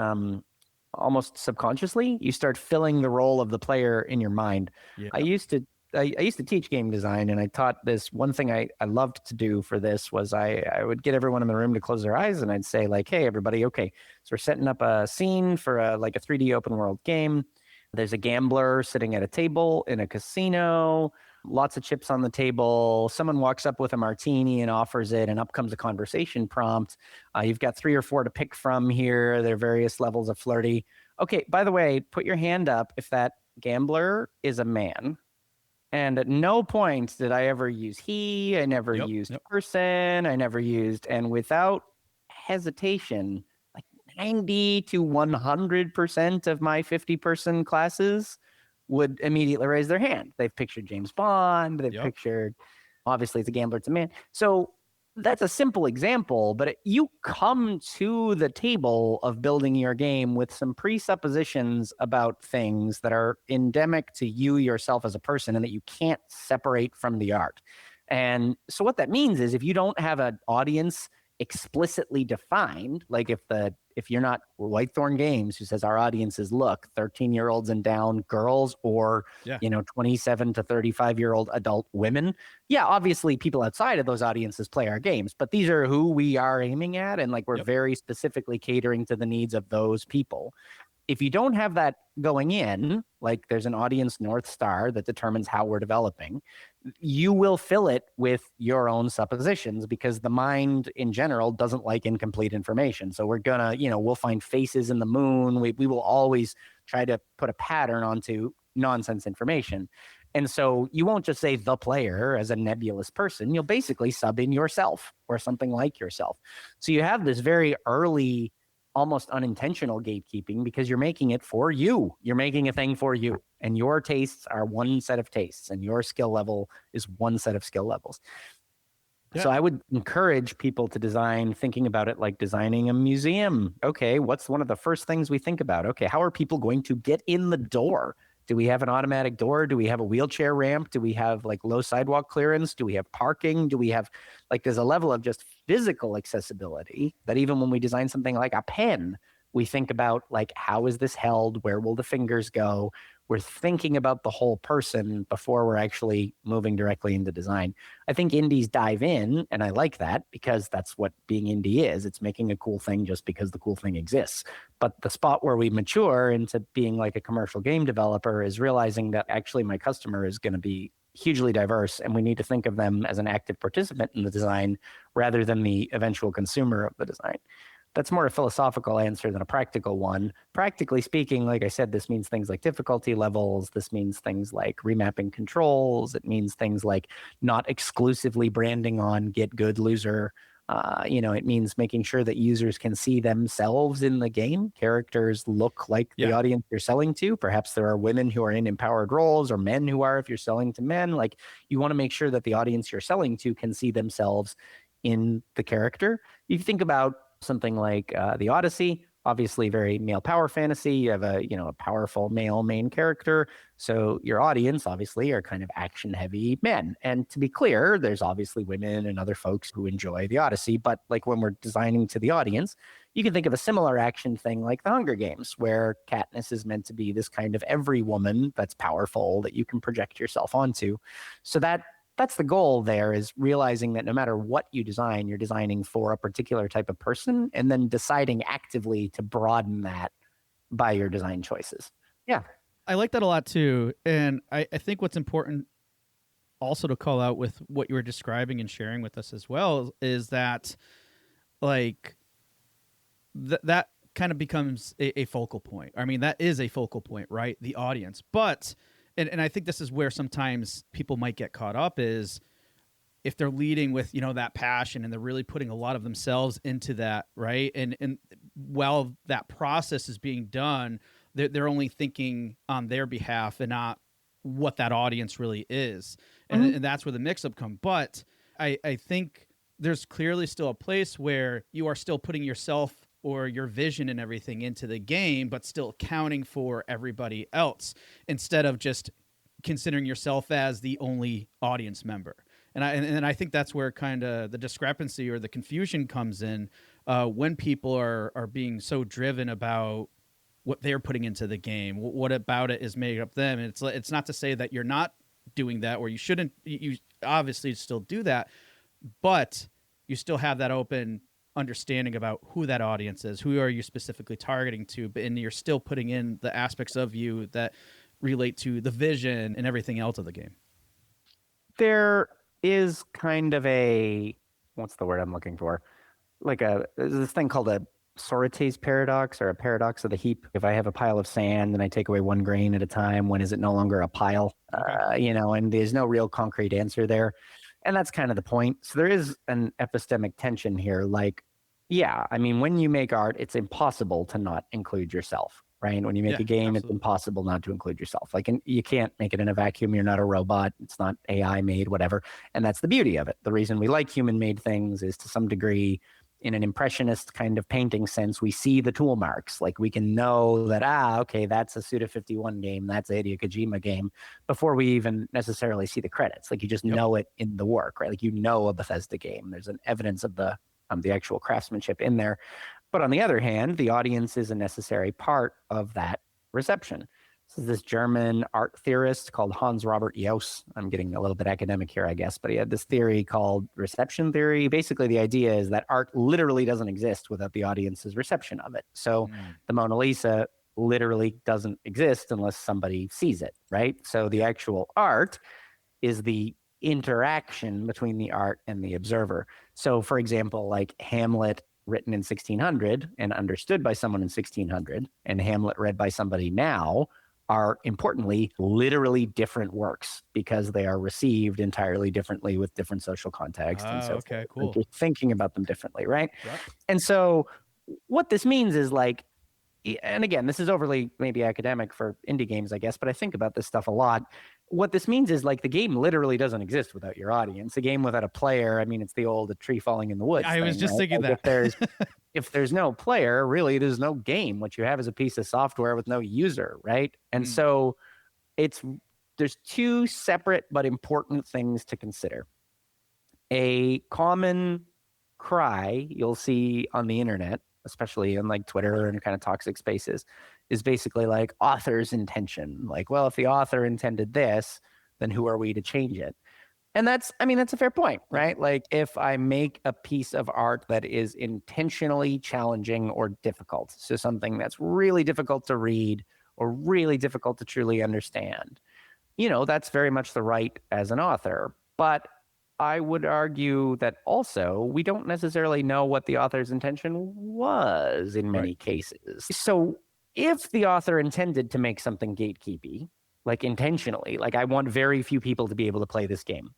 subconsciously, you start filling the role of the player in your mind. I used to teach game design, and I taught this one thing I loved to do for this was I would get everyone in the room to close their eyes, and I'd say like, hey, everybody, okay, so we're setting up a scene for a 3D open world game. There's a gambler sitting at a table in a casino, lots of chips on the table. Someone walks up with a martini and offers it, and up comes a conversation prompt. You've got 3 or 4 to pick from here. There are various levels of flirty. Okay, by the way, put your hand up if that gambler is a man. And at no point did I ever use he. I never used person. I never used, and without hesitation, 90 to 100% of my 50-person classes would immediately raise their hand. They've pictured James Bond. They've pictured, obviously, it's a gambler, it's a man. So that's a simple example, but you come to the table of building your game with some presuppositions about things that are endemic to you yourself as a person and that you can't separate from the art. And so what that means is if you don't have an audience explicitly defined, like if you're not Whitethorn Games, who says our audience is 13-year-olds and down girls, or 27 to 35-year-old adult women. Yeah, obviously people outside of those audiences play our games, but these are who we are aiming at, and we're very specifically catering to the needs of those people. If you don't have that going in, like there's an audience North Star that determines how we're developing, you will fill it with your own suppositions because the mind in general doesn't like incomplete information. So we're gonna, we'll find faces in the moon. We will always try to put a pattern onto nonsense information. And so you won't just say the player as a nebulous person. You'll basically sub in yourself or something like yourself. So you have this very early, almost unintentional gatekeeping because you're making it for you. You're making a thing for you. And your tastes are one set of tastes and your skill level is one set of skill levels. Yeah. So I would encourage people to design, thinking about it like designing a museum. Okay, what's one of the first things we think about? Okay, how are people going to get in the door? Do we have an automatic door? Do we have a wheelchair ramp? Do we have like low sidewalk clearance? Do we have parking? Do we have there's a level of just physical accessibility that even when we design something like a pen, we think about like, how is this held? Where will the fingers go? We're thinking about the whole person before we're actually moving directly into design. I think indies dive in, and I like that because that's what being indie is. It's making a cool thing just because the cool thing exists. But the spot where we mature into being like a commercial game developer is realizing that actually my customer is going to be hugely diverse, and we need to think of them as an active participant in the design rather than the eventual consumer of the design. That's more a philosophical answer than a practical one. Practically speaking, like I said, this means things like difficulty levels. This means things like remapping controls. It means things like not exclusively branding on get good loser. It means making sure that users can see themselves in the game. Characters look like the audience you're selling to. Perhaps there are women who are in empowered roles or men who are if you're selling to men. Like you want to make sure that the audience you're selling to can see themselves in the character. You think about something like the Odyssey, obviously very male power fantasy. You have a powerful male main character. So your audience obviously are kind of action heavy men. And to be clear, there's obviously women and other folks who enjoy the Odyssey. But like when we're designing to the audience, you can think of a similar action thing like the Hunger Games, where Katniss is meant to be this kind of every woman that's powerful that you can project yourself onto. So that's the goal there, is realizing that no matter what you design, you're designing for a particular type of person and then deciding actively to broaden that by your design choices. Yeah. I like that a lot too. And I think what's important also to call out with what you were describing and sharing with us as well is that like that kind of becomes a focal point. I mean, that is a focal point, right? The audience. But and I think this is where sometimes people might get caught up is if they're leading with, that passion and they're really putting a lot of themselves into that, right? And while that process is being done, they're only thinking on their behalf and not what that audience really is. And that's where the mix-up comes. But I think there's clearly still a place where you are still putting yourself or your vision and everything into the game, but still accounting for everybody else instead of just considering yourself as the only audience member. And I think that's where kind of the discrepancy or the confusion comes in when people are being so driven about what they're putting into the game. What about it is made up them? And it's not to say that you're not doing that or you shouldn't. You obviously still do that, but you still have that open understanding about who that audience is, who are you specifically targeting to, and you're still putting in the aspects of you that relate to the vision and everything else of the game. There is kind of what's the word I'm looking for? There's this thing called a Sorites paradox or a paradox of the heap. If I have a pile of sand and I take away one grain at a time, when is it no longer a pile? Okay. And there's no real concrete answer there. And that's kind of the point. So there is an epistemic tension here. When you make art, it's impossible to not include yourself, right? When you make a game, absolutely. It's impossible not to include yourself. You can't make it in a vacuum. You're not a robot. It's not AI made, whatever. And that's the beauty of it. The reason we like human made things is to some degree, in an impressionist kind of painting sense, we see the tool marks. Like we can know that, okay, that's a Suda 51 game. That's a Hideo Kojima game before we even necessarily see the credits. Like you just know it in the work, right? Like a Bethesda game. There's an evidence of the actual craftsmanship in there. But on the other hand, the audience is a necessary part of that reception. This is this German art theorist called Hans Robert Jauss. I'm getting a little bit academic here, I guess, but he had this theory called reception theory. Basically, the idea is that art literally doesn't exist without the audience's reception of it. So the Mona Lisa literally doesn't exist unless somebody sees it, right? So the actual art is the interaction between the art and the observer. So, for example, like Hamlet written in 1600 and understood by someone in 1600, and Hamlet read by somebody now are importantly literally different works because they are received entirely differently with different social context and so okay, forth. cool. Like you're thinking about them differently, right? Right. And so what this means is like, and again, this is overly maybe academic for indie games, I guess, but I think about this stuff a lot. What this means is like the game literally doesn't exist without your audience. A game without a player, I mean, it's the old tree falling in the woods. I was thing, just right? thinking Like that. if there's no player, really, there's no game. What you have is a piece of software with no user, right? And so there's two separate but important things to consider. A common cry you'll see on the internet, especially in like Twitter and kind of toxic spaces, is basically like author's intention. Like, well, if the author intended this, then who are we to change it? And that's a fair point, right? Like if I make a piece of art that is intentionally challenging or difficult, so something that's really difficult to read or really difficult to truly understand, that's very much the right as an author. But I would argue that also we don't necessarily know what the author's intention was in many cases. So if the author intended to make something gatekeepy, like intentionally, like I want very few people to be able to play this game,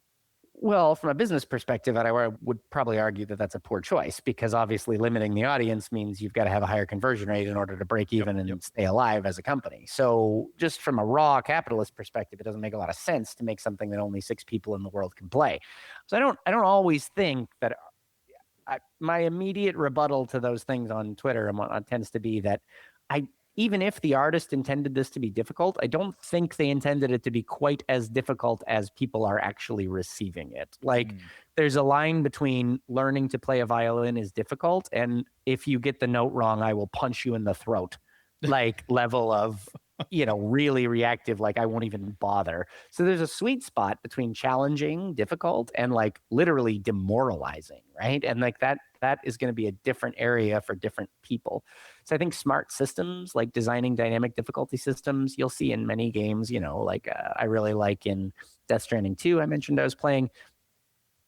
well, from a business perspective, I would probably argue that that's a poor choice because obviously limiting the audience means you've got to have a higher conversion rate in order to break even and stay alive as a company. So just from a raw capitalist perspective, it doesn't make a lot of sense to make something that only 6 people in the world can play. So I don't always think that my immediate rebuttal to those things on Twitter and whatnot tends to be that even if the artist intended this to be difficult, I don't think they intended it to be quite as difficult as people are actually receiving it. Like there's a line between learning to play a violin is difficult and if you get the note wrong, I will punch you in the throat, like level of, really reactive, like I won't even bother. So there's a sweet spot between challenging, difficult, and like literally demoralizing, right? And like that is going to be a different area for different people. So I think smart systems, like designing dynamic difficulty systems, you'll see in many games, I really like in Death Stranding 2, I mentioned I was playing.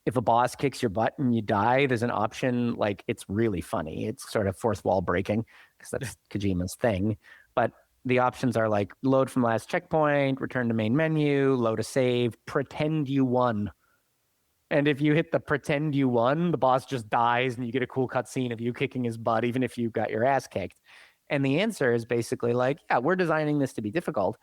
If a boss kicks your butt and you die, there's an option, like it's really funny. It's sort of fourth wall breaking because that's Kojima's thing. But the options are like load from last checkpoint, return to main menu, load a save, pretend you won. And if you hit the pretend you won, the boss just dies and you get a cool cutscene of you kicking his butt, even if you got your ass kicked. And the answer is basically like, yeah, we're designing this to be difficult,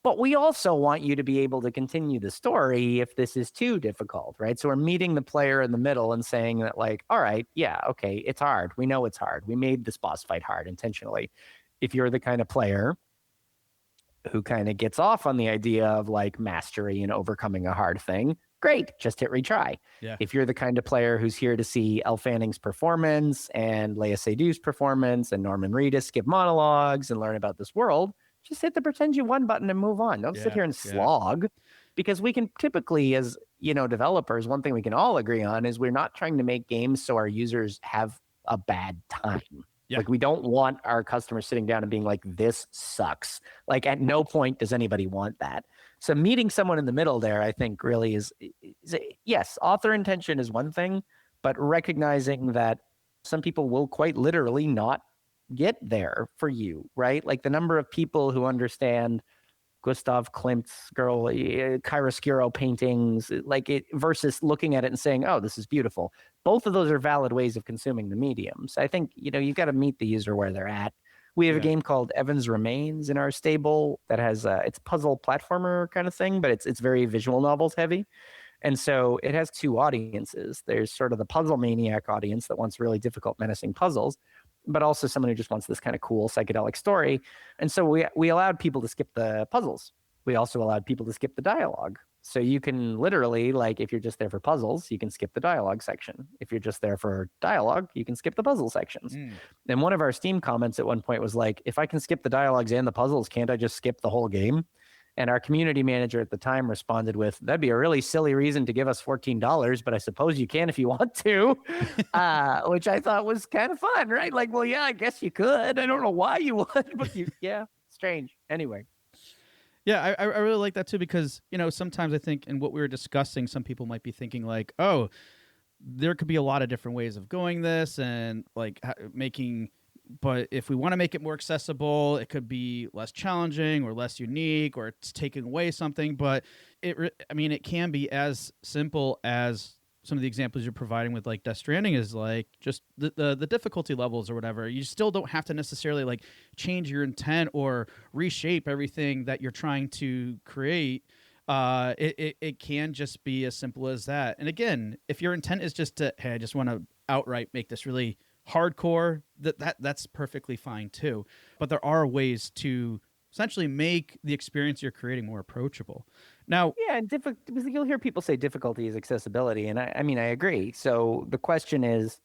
but we also want you to be able to continue the story if this is too difficult, right? So we're meeting the player in the middle and saying that like, all right, yeah, okay, it's hard. We know it's hard. We made this boss fight hard intentionally. If you're the kind of player who kind of gets off on the idea of like mastery and overcoming a hard thing, great, just hit retry. Yeah. If you're the kind of player who's here to see Elle Fanning's performance and Lea Seydoux performance and Norman Reedus skip monologues and learn about this world, just hit the pretend you won button and move on. Don't sit here and slog, because we can typically, as developers, one thing we can all agree on is we're not trying to make games so our users have a bad time. Yeah. Like we don't want our customers sitting down and being like, this sucks. Like at no point does anybody want that. So meeting someone in the middle there, I think really is yes, author intention is one thing, but recognizing that some people will quite literally not get there for you, right? Like the number of people who understand Gustav Klimt's chiaroscuro paintings, like it versus looking at it and saying, oh, this is beautiful. Both of those are valid ways of consuming the medium. So I think, you've got to meet the user where they're at. We have a game called Evans Remains in our stable that has it's puzzle platformer kind of thing, but it's very visual novels heavy. And so it has two audiences. There's sort of the puzzle maniac audience that wants really difficult, menacing puzzles, but also someone who just wants this kind of cool psychedelic story. And so we allowed people to skip the puzzles. We also allowed people to skip the dialogue. So you can literally, like, if you're just there for puzzles, you can skip the dialogue section. If you're just there for dialogue, you can skip the puzzle sections. And one of our Steam comments at one point was like, if I can skip the dialogues and the puzzles, can't I just skip the whole game? And our community manager at the time responded with, that'd be a really silly reason to give us $14, but I suppose you can if you want to, which I thought was kind of fun, right? Like, well, yeah, I guess you could. I don't know why you would, but strange. Anyway. Yeah, I really like that too because, sometimes I think in what we were discussing, some people might be thinking like, oh, there could be a lot of different ways of going this and like making, but if we want to make it more accessible, it could be less challenging or less unique or it's taking away something. But it can be as simple as some of the examples you're providing with like Death Stranding is like just the difficulty levels or whatever. You still don't have to necessarily like change your intent or reshape everything that you're trying to create. It can just be as simple as that. And again, if your intent is just to, hey, I just want to outright make this really hardcore, that's perfectly fine too. But there are ways to essentially make the experience you're creating more approachable. Now, yeah, and you'll hear people say difficulty is accessibility, and I mean I agree. So the question is,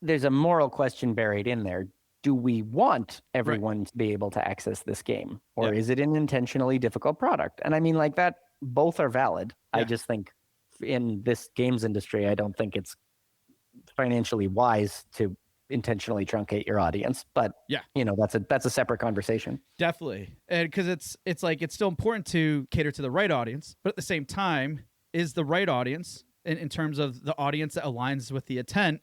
there's a moral question buried in there. Do we want everyone to be able to access this game, or is it an intentionally difficult product? And I mean, like that, both are valid. I just think in this games industry, I don't think it's financially wise to intentionally truncate your audience, but that's a separate conversation. Definitely. And because it's like it's still important to cater to the right audience, but at the same time, is the right audience in terms of the audience that aligns with the intent,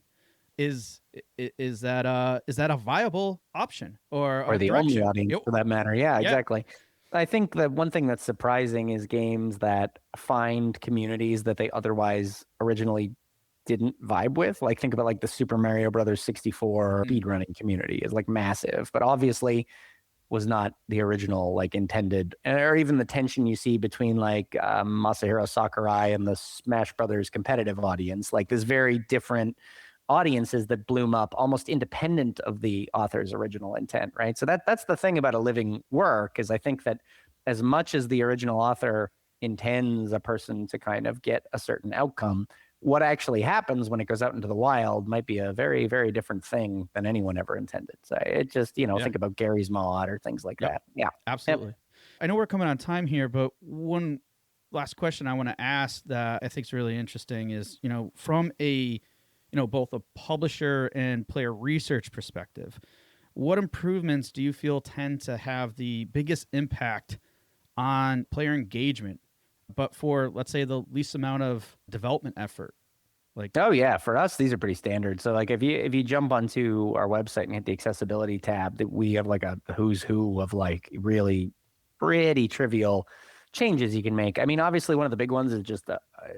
is that a viable option or the direction? only audience for that matter? Yeah, exactly. I think that one thing that's surprising is games that find communities that they otherwise originally didn't vibe with. Like think about like the Super Mario Brothers 64 speedrunning community is like massive, but obviously was not the original like intended, or even the tension you see between like Masahiro Sakurai and the Smash Brothers competitive audience, like this very different audiences that bloom up almost independent of the author's original intent, right? So that's the thing about a living work, is I think that as much as the original author intends a person to kind of get a certain outcome, what actually happens when it goes out into the wild might be a very, very different thing than anyone ever intended. So it just, think about Gary's Mod or things like that. Yeah, absolutely. I know we're coming on time here, but one last question I want to ask that I think is really interesting is, from a both a publisher and player research perspective, what improvements do you feel tend to have the biggest impact on player engagement, but for, let's say, the least amount of development effort? Oh yeah, for us these are pretty standard. So like if you jump onto our website and hit the accessibility tab, that we have like a who's who of like really pretty trivial changes you can make. I mean, obviously one of the big ones is just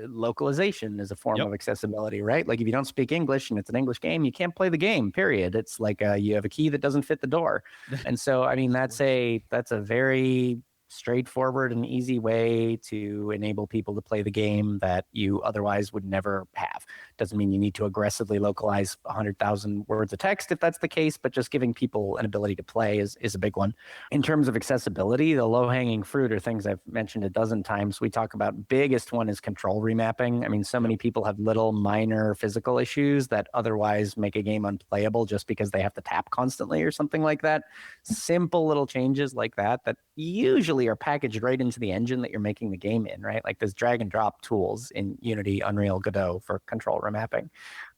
localization is a form of accessibility, right? Like if you don't speak English and it's an English game, you can't play the game, period. It's like you have a key that doesn't fit the door. And so, I mean, that's a very straightforward and easy way to enable people to play the game that you otherwise would never have. Doesn't mean you need to aggressively localize 100,000 words of text if that's the case, but just giving people an ability to play is a big one. In terms of accessibility, the low-hanging fruit are things I've mentioned a dozen times. We talk about biggest one is control remapping. I mean, so many people have little minor physical issues that otherwise make a game unplayable just because they have to tap constantly or something like that. Simple little changes like that usually are packaged right into the engine that you're making the game in, right? Like there's drag and drop tools in Unity, Unreal, Godot for control remapping.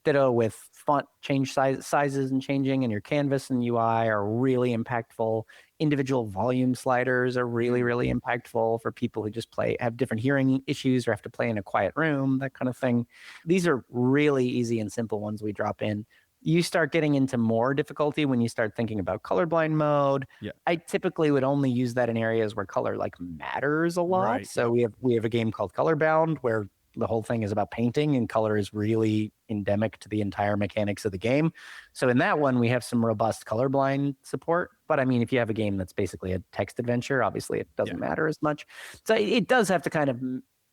Ditto with font change sizes and changing, and your canvas and UI are really impactful. Individual volume sliders are really, really impactful for people who just have different hearing issues or have to play in a quiet room, that kind of thing. These are really easy and simple ones we drop in. You start getting into more difficulty when you start thinking about colorblind mode. Yeah. I typically would only use that in areas where color like matters a lot. Right. So we have a game called Colorbound where the whole thing is about painting and color is really endemic to the entire mechanics of the game. So in that one, we have some robust colorblind support. But I mean, if you have a game that's basically a text adventure, obviously it doesn't matter as much. So it does have to kind of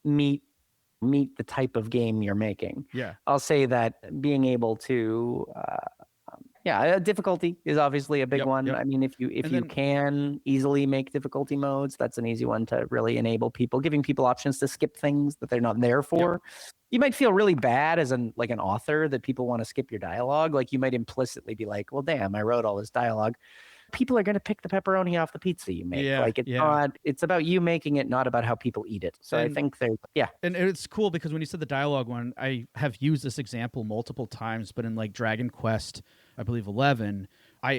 meet the type of game you're making. Yeah. I'll say that being able to, difficulty is obviously a big one. Yep. I mean, if you can easily make difficulty modes, that's an easy one to really enable people, giving people options to skip things that they're not there for. Yep. You might feel really bad as an author that people want to skip your dialogue. Like you might implicitly be like, well, damn, I wrote all this dialogue. People are going to pick the pepperoni off the pizza you make. It's about you making it, not about how people eat it. So I think And it's cool because when you said the dialogue one, I have used this example multiple times, but in like Dragon Quest, I believe 11,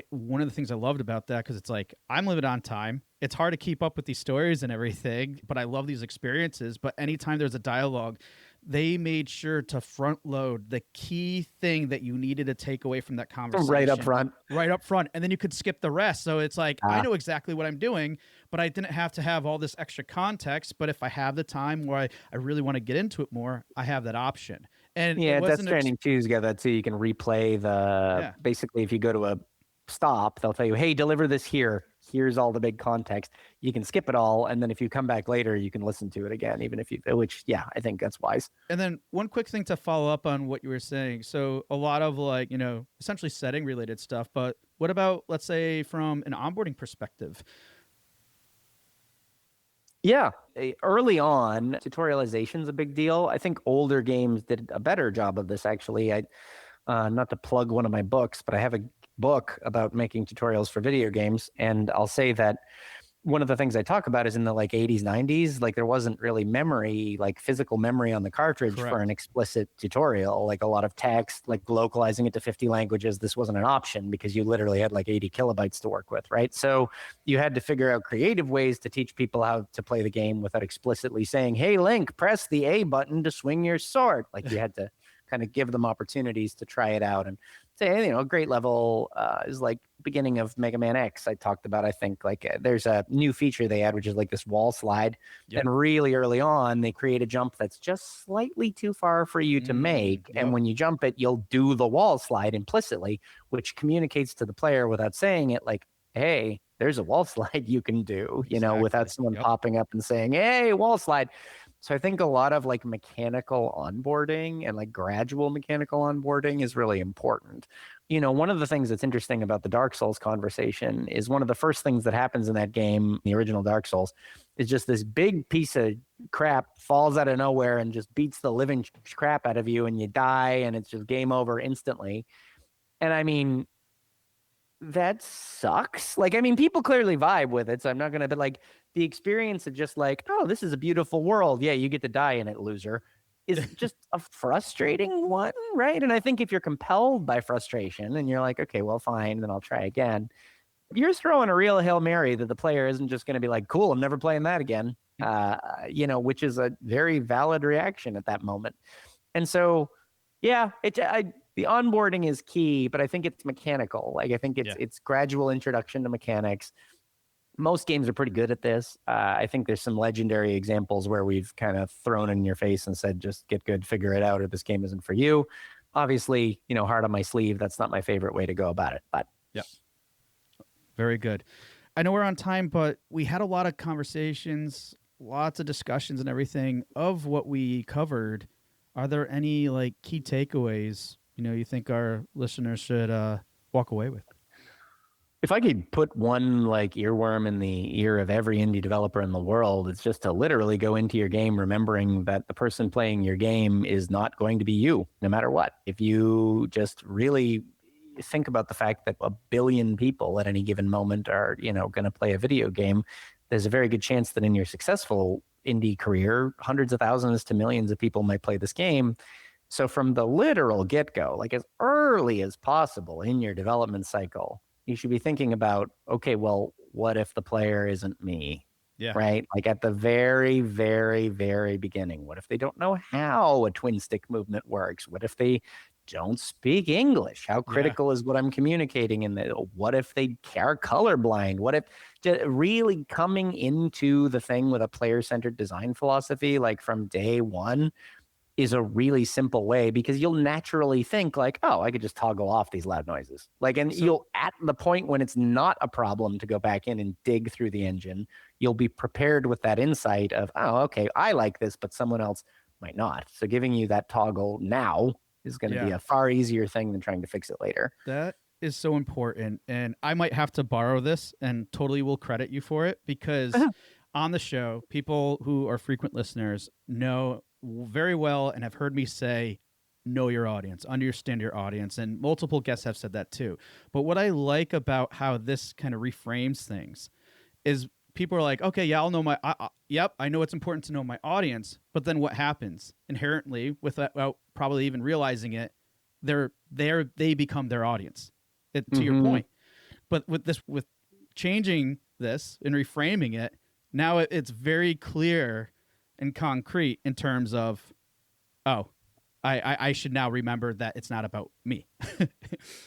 one of the things I loved about that, because it's like I'm limited on time, it's hard to keep up with these stories and everything, but I love these experiences. But anytime there's a dialogue, they made sure to front load the key thing that you needed to take away from that conversation Right up front. Right up front. And then you could skip the rest. So it's like, I know exactly what I'm doing, but I didn't have to have all this extra context. But if I have the time where I really want to get into it more, I have that option. And yeah, Death Stranding 2's got that too. You can replay basically if you go to a stop, they'll tell you, hey, deliver this here. Here's all the big context. You can skip it all. And then if you come back later, you can listen to it again, even if you, which, yeah, I think that's wise. And then one quick thing to follow up on what you were saying. So a lot of like, essentially setting related stuff, but what about, let's say, from an onboarding perspective? Yeah, early on, tutorialization is a big deal. I think older games did a better job of this, actually. Not to plug one of my books, but I have a book about making tutorials for video games. And I'll say that one of the things I talk about is in the like 80s, 90s, like there wasn't really memory, like physical memory on the cartridge for an explicit tutorial, like a lot of text, like localizing it to 50 languages. This wasn't an option because you literally had like 80 kilobytes to work with, right? So you had to figure out creative ways to teach people how to play the game without explicitly saying, hey, Link, press the A button to swing your sword. Like you had to kind of give them opportunities to try it out. And say, a great level is like beginning of Mega Man X. I talked about, I think, like there's a new feature they add, which is like this wall slide. And really early on, they create a jump that's just slightly too far for you to make. And when you jump it, you'll do the wall slide implicitly, which communicates to the player without saying it, like, hey, there's a wall slide you can do, without someone popping up and saying, hey, wall slide. So I think a lot of like mechanical onboarding and like gradual mechanical onboarding is really important. One of the things that's interesting about the Dark Souls conversation is one of the first things that happens in that game, the original Dark Souls, is just this big piece of crap falls out of nowhere and just beats the living crap out of you and you die and it's just game over instantly. And I mean, that sucks. Like, I mean, people clearly vibe with it, so I'm not going to, but like the experience of just like, oh, this is a beautiful world. Yeah, you get to die in it, loser, is just a frustrating one, right? And I think if you're compelled by frustration and you're like, okay, well, fine, then I'll try again. You're throwing a real Hail Mary that the player isn't just going to be like, cool, I'm never playing that again, which is a very valid reaction at that moment. And so, yeah, the onboarding is key, but I think it's mechanical. Like, I think it's gradual introduction to mechanics. Most games are pretty good at this. I think there's some legendary examples where we've kind of thrown in your face and said, just get good, figure it out, or this game isn't for you. Obviously, hard on my sleeve. That's not my favorite way to go about it. But yeah, very good. I know we're on time, but we had a lot of conversations, lots of discussions and everything of what we covered. Are there any like key takeaways you think our listeners should walk away with? If I could put one like earworm in the ear of every indie developer in the world, it's just to literally go into your game remembering that the person playing your game is not going to be you, no matter what. If you just really think about the fact that 1 billion people at any given moment are, going to play a video game, there's a very good chance that in your successful indie career, hundreds of thousands to millions of people might play this game. So from the literal get-go, like as early as possible in your development cycle, you should be thinking about, okay, well, what if the player isn't me? Yeah. Right? Like at the very, very, very beginning. What if they don't know how a twin stick movement works? What if they don't speak English? How critical is what I'm communicating in the, what if they are colorblind? What if really coming into the thing with a player-centered design philosophy, like from day one, is a really simple way, because you'll naturally think like, oh, I could just toggle off these loud noises. Like, and you'll, at the point when it's not a problem to go back in and dig through the engine, you'll be prepared with that insight of, oh, okay, I like this, but someone else might not. So giving you that toggle now is going to be a far easier thing than trying to fix it later. That is so important. And I might have to borrow this and totally will credit you for it, because on the show, people who are frequent listeners know very well and have heard me say, know your audience, understand your audience. And multiple guests have said that too. But what I like about how this kind of reframes things is people are like, okay, yeah, I'll know my, I know it's important to know my audience. But then what happens inherently without probably even realizing it, they become their audience, to your point. But with changing this and reframing it, now it's very clear and concrete in terms of, oh, I should now remember that it's not about me.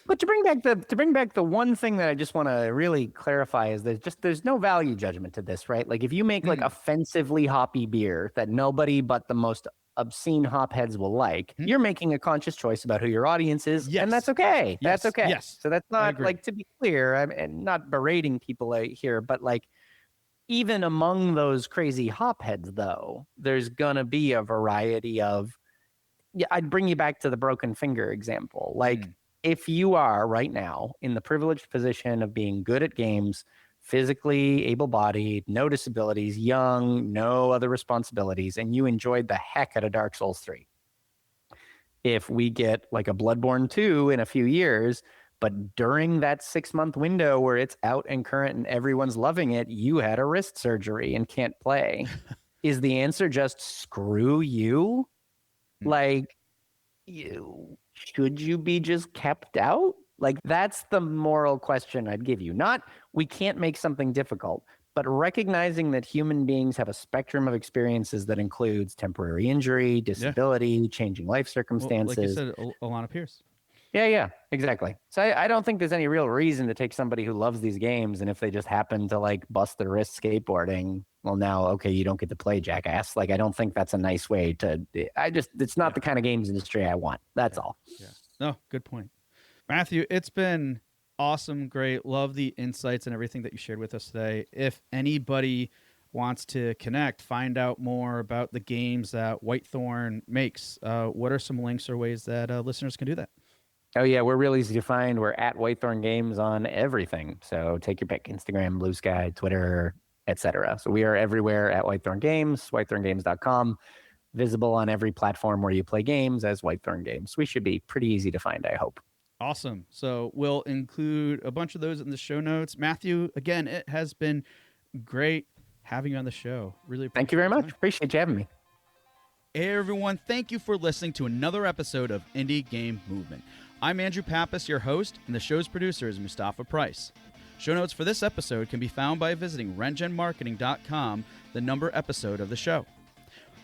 But to bring back the one thing that I just want to really clarify is there's no value judgment to this, right? Like if you make like offensively hoppy beer that nobody but the most obscene hop heads will like, you're making a conscious choice about who your audience is, and that's okay. Yes. That's okay. Yes. So that's not, like, to be clear, I'm not berating people out here, but like even among those crazy hop heads, though, there's gonna be a variety of. Yeah, I'd bring you back to the broken finger example. Like, if you are right now in the privileged position of being good at games, physically able-bodied, no disabilities, young, no other responsibilities, and you enjoyed the heck out of Dark Souls 3. If we get like a Bloodborne 2 in a few years, but during that 6-month window where it's out and current and everyone's loving it, you had a wrist surgery and can't play, is the answer just screw you? Like, should you be just kept out? Like, that's the moral question I'd give you. Not, we can't make something difficult, but recognizing that human beings have a spectrum of experiences that includes temporary injury, disability, changing life circumstances. Well, like you said, Alana Pierce. Yeah, exactly. So I don't think there's any real reason to take somebody who loves these games, and if they just happen to like bust their wrist skateboarding, well, now, okay, you don't get to play, jackass. Like, I don't think that's a nice way to, it's not the kind of games industry I want. That's all. Yeah. No, good point. Matthew, it's been awesome, great. Love the insights and everything that you shared with us today. If anybody wants to connect, find out more about the games that Whitethorn makes, what are some links or ways that listeners can do that? Oh, yeah, we're real easy to find. We're at Whitethorn Games on everything. So take your pick: Instagram, Blue Sky, Twitter, etc. So we are everywhere at Whitethorn Games, whitethorngames.com, visible on every platform where you play games as Whitethorn Games. We should be pretty easy to find, I hope. Awesome. So we'll include a bunch of those in the show notes. Matthew, again, it has been great having you on the show. Really appreciate it. Thank you very much. Appreciate you having me. Hey, everyone. Thank you for listening to another episode of Indie Game Movement. I'm Andrew Pappas, your host, and the show's producer is Mustafa Price. Show notes for this episode can be found by visiting rengenmarketing.com, the number episode of the show.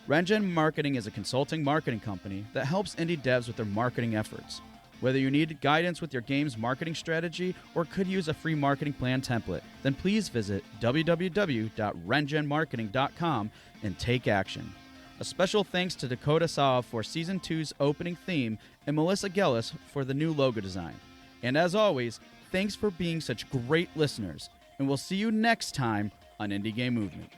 Rengen Marketing is a consulting marketing company that helps indie devs with their marketing efforts. Whether you need guidance with your game's marketing strategy or could use a free marketing plan template, then please visit www.rengenmarketing.com and take action. A special thanks to Dakota Saw for Season 2's opening theme and Melissa Gellis for the new logo design. And as always, thanks for being such great listeners, and we'll see you next time on Indie Game Movement.